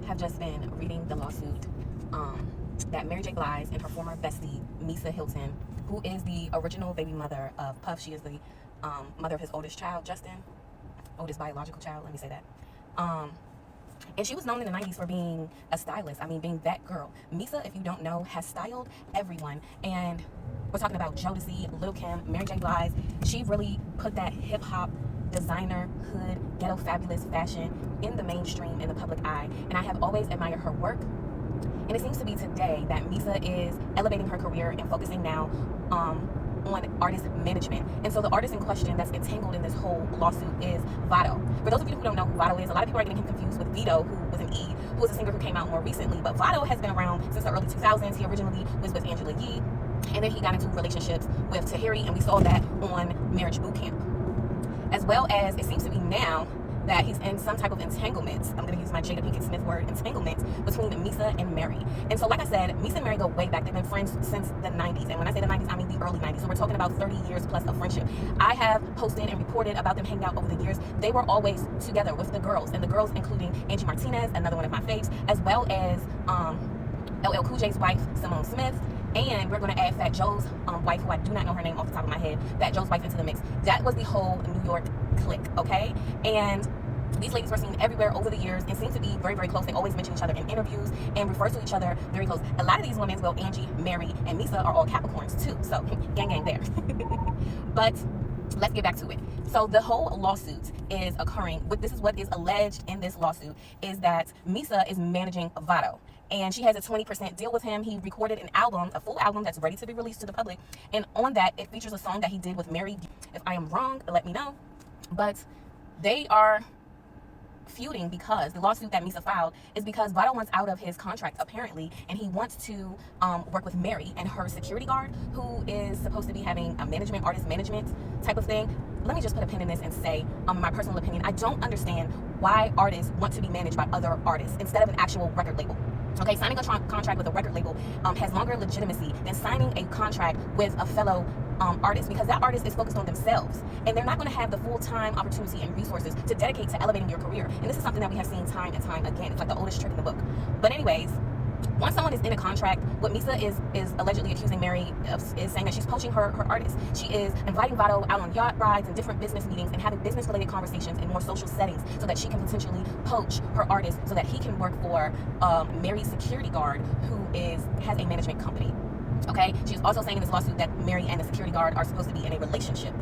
have just been reading the lawsuit that Mary J. Blige and her former bestie, Misa Hylton, who is the original baby mother of Puff. She is the mother of his oldest child, Justin. Oldest biological child, let me say that. And she was known in the 90s for being a stylist. I mean, being that girl. Misa, if you don't know, has styled everyone. And we're talking about Jodeci, Lil' Kim, Mary J. Blige. She really put that hip-hop, designer, hood, ghetto fabulous fashion in the mainstream, in the public eye. And I have always admired her work. And it seems to be today that Misa is elevating her career and focusing now on artist management. And so the artist in question that's entangled in this whole lawsuit is Vado. For those of you who don't know who Vado is, a lot of people are getting him confused with Vito, who was an E, who was a singer who came out more recently. But Vado has been around since the early 2000s. He originally was with Angela Yee, and then he got into relationships with Tahiri, and we saw that on Marriage Boot Camp. As well as it seems to be now that he's in some type of entanglement. I'm going to use my Jada Pinkett Smith word, entanglement, between Misa and Mary. And so, like I said, Misa and Mary go way back. They've been friends since the 90s. And when I say the 90s, I mean the early 90s. So we're talking about 30 years plus of friendship. I have posted and reported about them hanging out over the years. They were always together with the girls. And the girls including Angie Martinez, another one of my faves, as well as LL Cool J's wife, Simone Smith. And we're going to add Fat Joe's wife, who I do not know her name off the top of my head, Fat Joe's wife, into the mix. That was the whole New York clique, okay? And these ladies were seen everywhere over the years and seem to be very, very close. They always mention each other in interviews and refer to each other very close. A lot of these women, well, Angie, Mary, and Misa are all Capricorns too. So, gang, gang there. But let's get back to it. So the whole lawsuit is occurring. This is what is alleged in this lawsuit, is that Misa is managing Vado. And she has a 20% deal with him. He recorded an album, a full album that's ready to be released to the public. And on that, it features a song that he did with Mary. If I am wrong, let me know. But they are feuding because the lawsuit that Misa filed is because Vado wants out of his contract, apparently, and he wants to work with Mary and her security guard, who is supposed to be having a management, artist management type of thing. Let me just put a pin in this and say, my personal opinion, I don't understand why artists want to be managed by other artists instead of an actual record label. Okay, signing a contract with a record label has longer legitimacy than signing a contract with a fellow artist, because that artist is focused on themselves and they're not going to have the full-time opportunity and resources to dedicate to elevating your career. And this is something that we have seen time and time again. It's like the oldest trick in the book. But anyways, once someone is in a contract, what Misa is allegedly accusing Mary of is saying that she's poaching her artist. She is inviting Vado out on yacht rides and different business meetings and having business-related conversations in more social settings so that she can potentially poach her artist so that he can work for Mary's security guard, who has a management company. Okay, she's also saying in this lawsuit that Mary and the security guard are supposed to be in a relationship.